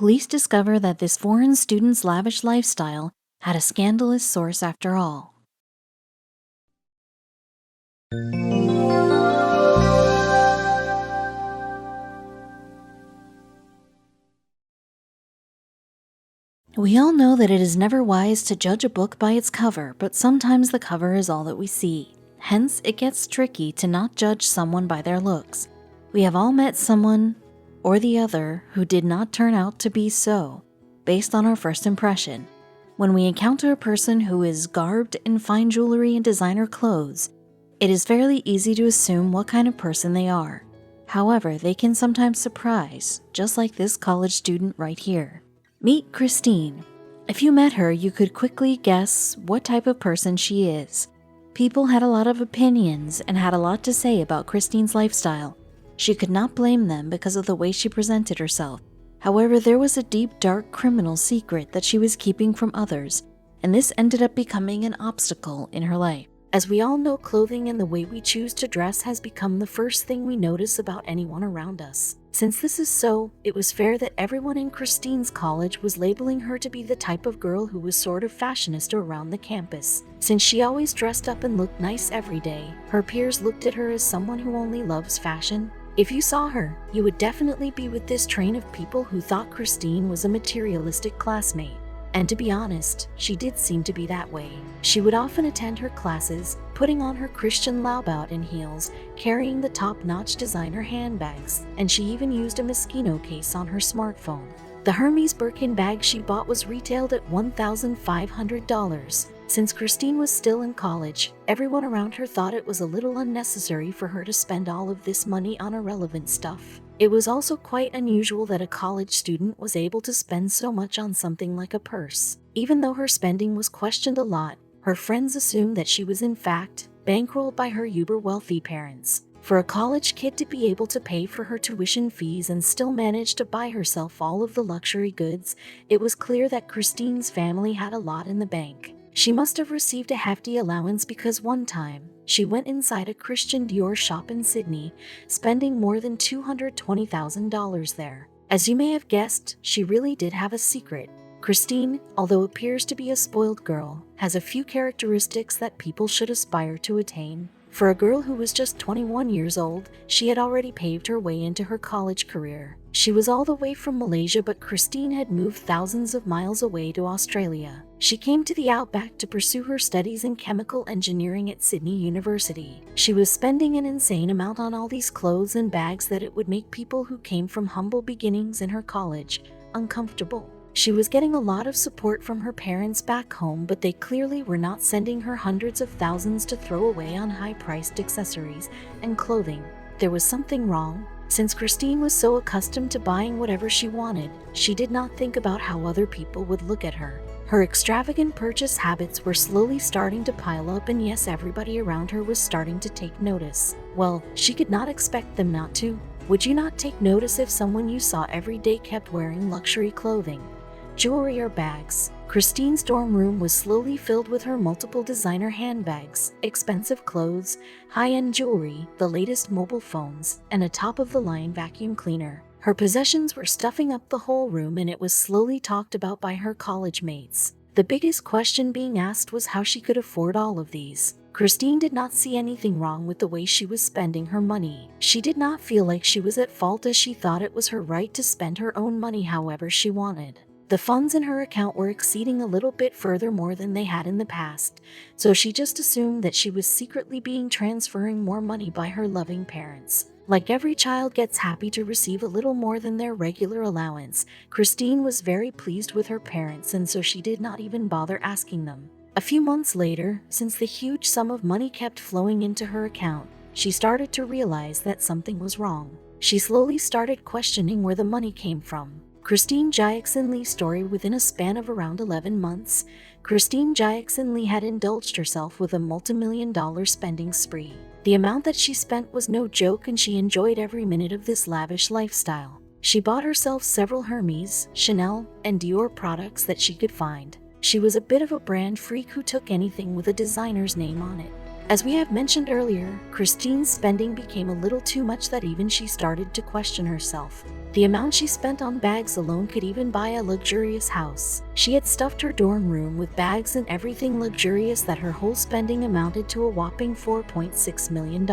police discover that this foreign student's lavish lifestyle had a scandalous source after all. We all know that it is never wise to judge a book by its cover, but sometimes the cover is all that we see. Hence, it gets tricky to not judge someone by their looks. We have all met someone or the other who did not turn out to be so, based on our first impression. When we encounter a person who is garbed in fine jewelry and designer clothes, it is fairly easy to assume what kind of person they are. However, they can sometimes surprise, just like this college student right here. Meet Christine. If you met her, you could quickly guess what type of person she is. People had a lot of opinions and had a lot to say about Christine's lifestyle. She could not blame them because of the way she presented herself. However, there was a deep, dark criminal secret that she was keeping from others, and this ended up becoming an obstacle in her life. As we all know, clothing and the way we choose to dress has become the first thing we notice about anyone around us. Since this is so, it was fair that everyone in Christine's college was labeling her to be the type of girl who was sort of fashionista around the campus. Since she always dressed up and looked nice every day, her peers looked at her as someone who only loves fashion. If you saw her, you would definitely be with this train of people who thought Christine was a materialistic classmate. And to be honest, she did seem to be that way. She would often attend her classes, putting on her Christian Laubach in heels, carrying the top-notch designer handbags, and she even used a Moschino case on her smartphone. The Hermes Birkin bag she bought was retailed at $1,500. Since Christine was still in college, everyone around her thought it was a little unnecessary for her to spend all of this money on irrelevant stuff. It was also quite unusual that a college student was able to spend so much on something like a purse. Even though her spending was questioned a lot, her friends assumed that she was in fact bankrolled by her uber-wealthy parents. For a college kid to be able to pay for her tuition fees and still manage to buy herself all of the luxury goods, it was clear that Christine's family had a lot in the bank. She must have received a hefty allowance because one time, she went inside a Christian Dior shop in Sydney, spending more than $220,000 there. As you may have guessed, she really did have a secret. Christine, although appears to be a spoiled girl, has a few characteristics that people should aspire to attain. For a girl who was just 21 years old, she had already paved her way into her college career. She was all the way from Malaysia, but Christine had moved thousands of miles away to Australia. She came to the outback to pursue her studies in chemical engineering at Sydney University. She was spending an insane amount on all these clothes and bags that it would make people who came from humble beginnings in her college uncomfortable. She was getting a lot of support from her parents back home, but they clearly were not sending her hundreds of thousands to throw away on high-priced accessories and clothing. There was something wrong. Since Christine was so accustomed to buying whatever she wanted, she did not think about how other people would look at her. Her extravagant purchase habits were slowly starting to pile up, and yes, everybody around her was starting to take notice. Well, she could not expect them not to. Would you not take notice if someone you saw every day kept wearing luxury clothing, jewelry, or bags? Christine's dorm room was slowly filled with her multiple designer handbags, expensive clothes, high-end jewelry, the latest mobile phones, and a top-of-the-line vacuum cleaner. Her possessions were stuffing up the whole room, and it was slowly talked about by her college mates. The biggest question being asked was how she could afford all of these. Christine did not see anything wrong with the way she was spending her money. She did not feel like she was at fault, as she thought it was her right to spend her own money however she wanted. The funds in her account were exceeding a little bit further more than they had in the past, so she just assumed that she was secretly being transferring more money by her loving parents. Like every child gets happy to receive a little more than their regular allowance, Christine was very pleased with her parents, and so she did not even bother asking them. A few months later, since the huge sum of money kept flowing into her account, she started to realize that something was wrong. She slowly started questioning where the money came from. Christine Jackson Lee's story. Within a span of around 11 months, Christine Jackson Lee had indulged herself with a multi-million-dollar spending spree. The amount that she spent was no joke, and she enjoyed every minute of this lavish lifestyle. She bought herself several Hermes, Chanel, and Dior products that she could find. She was a bit of a brand freak who took anything with a designer's name on it. As we have mentioned earlier, Christine's spending became a little too much that even she started to question herself. The amount she spent on bags alone could even buy a luxurious house. She had stuffed her dorm room with bags and everything luxurious that her whole spending amounted to a whopping $4.6 million.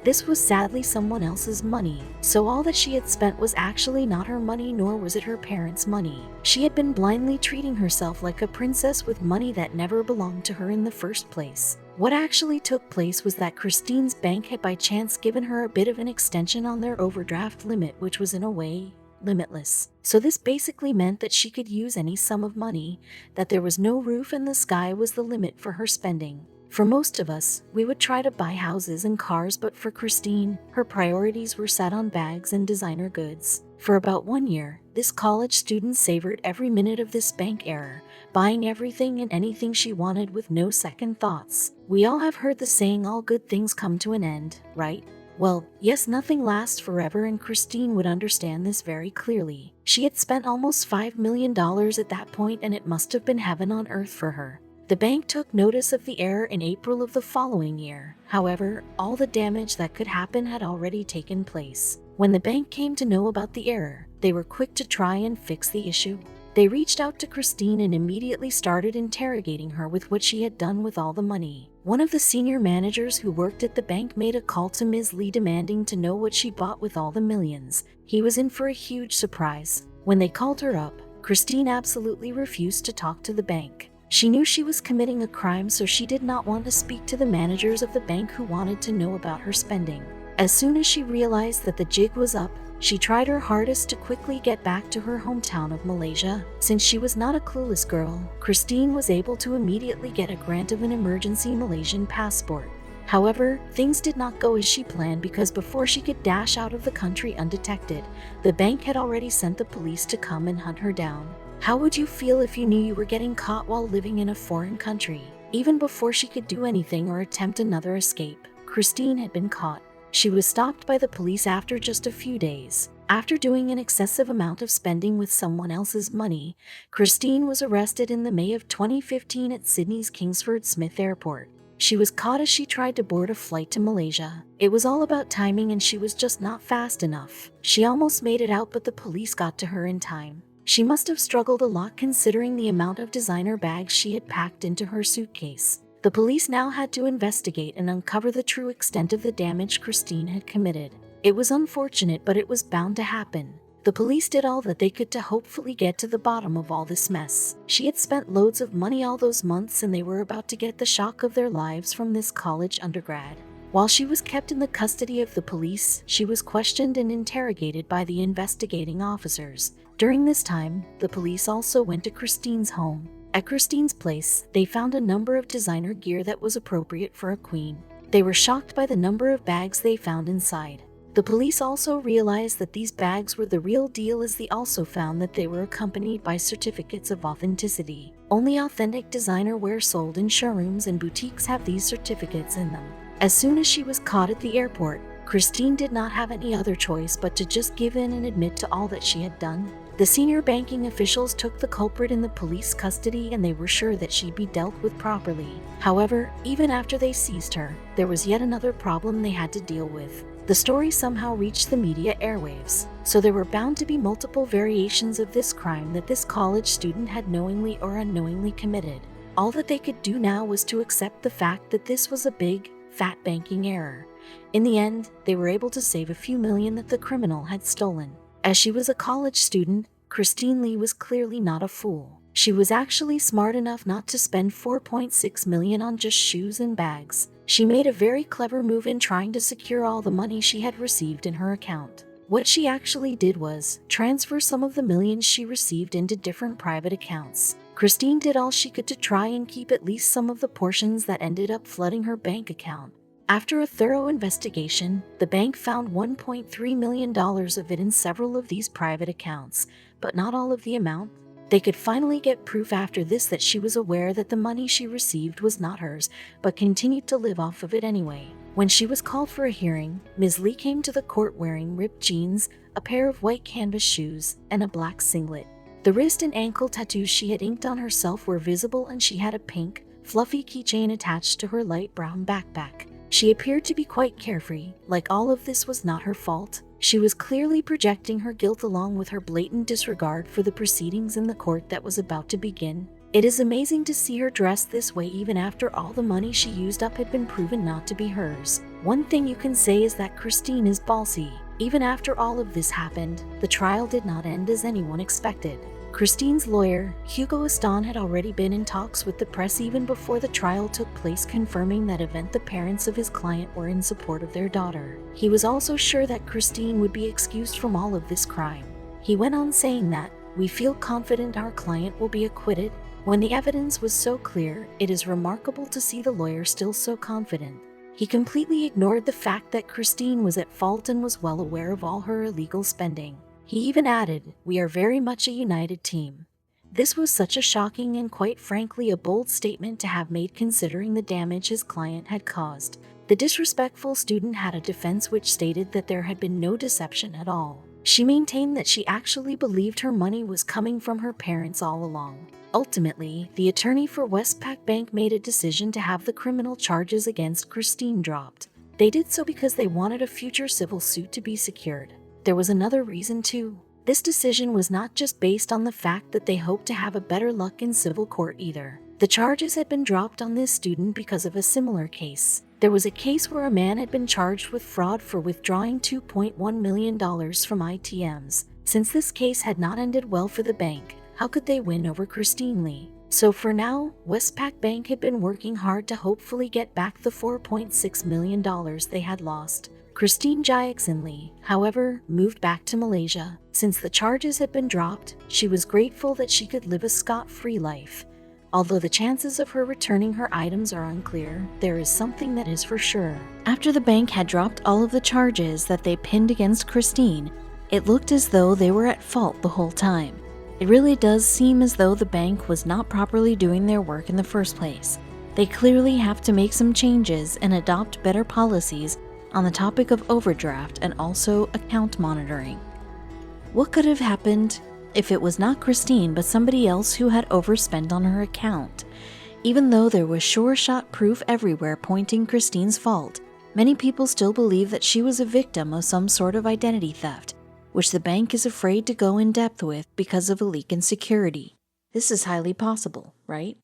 This was sadly someone else's money, so all that she had spent was actually not her money, nor was it her parents' money. She had been blindly treating herself like a princess with money that never belonged to her in the first place. What actually took place was that Christine's bank had by chance given her a bit of an extension on their overdraft limit, which was in a way limitless. So this basically meant that she could use any sum of money, that there was no roof and the sky was the limit for her spending. For most of us, we would try to buy houses and cars, but for Christine, her priorities were set on bags and designer goods. For about 1 year, this college student savored every minute of this bank era, buying everything and anything she wanted with no second thoughts. We all have heard the saying, all good things come to an end, right? Well, yes, nothing lasts forever, and Christine would understand this very clearly. She had spent almost $5 million at that point, and it must have been heaven on earth for her. The bank took notice of the error in April of the following year. However, all the damage that could happen had already taken place. When the bank came to know about the error, they were quick to try and fix the issue. They reached out to Christine and immediately started interrogating her with what she had done with all the money. One of the senior managers who worked at the bank made a call to Ms. Lee demanding to know what she bought with all the millions. He was in for a huge surprise. When they called her up, Christine absolutely refused to talk to the bank. She knew she was committing a crime, so she did not want to speak to the managers of the bank who wanted to know about her spending. As soon as she realized that the jig was up, she tried her hardest to quickly get back to her hometown of Malaysia. Since she was not a clueless girl, Christine was able to immediately get a grant of an emergency Malaysian passport. However, things did not go as she planned, because before she could dash out of the country undetected, the bank had already sent the police to come and hunt her down. How would you feel if you knew you were getting caught while living in a foreign country? Even before she could do anything or attempt another escape, Christine had been caught. She was stopped by the police after just a few days. After doing an excessive amount of spending with someone else's money, Christine was arrested in the May of 2015 at Sydney's Kingsford Smith Airport. She was caught as she tried to board a flight to Malaysia. It was all about timing, and she was just not fast enough. She almost made it out, but the police got to her in time. She must have struggled a lot considering the amount of designer bags she had packed into her suitcase. The police now had to investigate and uncover the true extent of the damage Christine had committed. It was unfortunate, but it was bound to happen. The police did all that they could to hopefully get to the bottom of all this mess. She had spent loads of money all those months, and they were about to get the shock of their lives from this college undergrad. While she was kept in the custody of the police, she was questioned and interrogated by the investigating officers. During this time, the police also went to Christine's home. At Christine's place, they found a number of designer gear that was appropriate for a queen. They were shocked by the number of bags they found inside. The police also realized that these bags were the real deal, as they also found that they were accompanied by certificates of authenticity. Only authentic designer wear sold in showrooms and boutiques have these certificates in them. As soon as she was caught at the airport, Christine did not have any other choice but to just give in and admit to all that she had done. The senior banking officials took the culprit in the police custody, and they were sure that she'd be dealt with properly. However, even after they seized her, there was yet another problem they had to deal with. The story somehow reached the media airwaves, so there were bound to be multiple variations of this crime that this college student had knowingly or unknowingly committed. All that they could do now was to accept the fact that this was a big, fat banking error. In the end, they were able to save a few million that the criminal had stolen. As she was a college student, Christine Lee was clearly not a fool. She was actually smart enough not to spend $4.6 million on just shoes and bags. She made a very clever move in trying to secure all the money she had received in her account. What she actually did was transfer some of the millions she received into different private accounts. Christine did all she could to try and keep at least some of the portions that ended up flooding her bank account. After a thorough investigation, the bank found $1.3 million of it in several of these private accounts, but not all of the amount. They could finally get proof after this that she was aware that the money she received was not hers, but continued to live off of it anyway. When she was called for a hearing, Ms. Lee came to the court wearing ripped jeans, a pair of white canvas shoes, and a black singlet. The wrist and ankle tattoos she had inked on herself were visible, and she had a pink, fluffy keychain attached to her light brown backpack. She appeared to be quite carefree, like all of this was not her fault. She was clearly projecting her guilt along with her blatant disregard for the proceedings in the court that was about to begin. It is amazing to see her dressed this way even after all the money she used up had been proven not to be hers. One thing you can say is that Christine is ballsy. Even after all of this happened, the trial did not end as anyone expected. Christine's lawyer, Hugo Aston, had already been in talks with the press even before the trial took place, confirming that the parents of his client were in support of their daughter. He was also sure that Christine would be excused from all of this crime. He went on saying that, "We feel confident our client will be acquitted." When the evidence was so clear, it is remarkable to see the lawyer still so confident. He completely ignored the fact that Christine was at fault and was well aware of all her illegal spending. He even added, "We are very much a united team." This was such a shocking and quite frankly a bold statement to have made considering the damage his client had caused. The disrespectful student had a defense which stated that there had been no deception at all. She maintained that she actually believed her money was coming from her parents all along. Ultimately, the attorney for Westpac Bank made a decision to have the criminal charges against Christine dropped. They did so because they wanted a future civil suit to be secured. There was another reason too. This decision was not just based on the fact that they hoped to have a better luck in civil court either. The charges had been dropped on this student because of a similar case. There was a case where a man had been charged with fraud for withdrawing $2.1 million from ATMs. Since this case had not ended well for the bank, how could they win over Christine Lee? So for now, Westpac Bank had been working hard to hopefully get back the $4.6 million they had lost. Christine Jackson Lee, however, moved back to Malaysia. Since the charges had been dropped, she was grateful that she could live a scot-free life. Although the chances of her returning her items are unclear, there is something that is for sure. After the bank had dropped all of the charges that they pinned against Christine, it looked as though they were at fault the whole time. It really does seem as though the bank was not properly doing their work in the first place. They clearly have to make some changes and adopt better policies on the topic of overdraft and also account monitoring. What could have happened if it was not Christine but somebody else who had overspent on her account? Even though there was sure-shot proof everywhere pointing Christine's fault, many people still believe that she was a victim of some sort of identity theft, which the bank is afraid to go in depth with because of a leak in security. This is highly possible, right?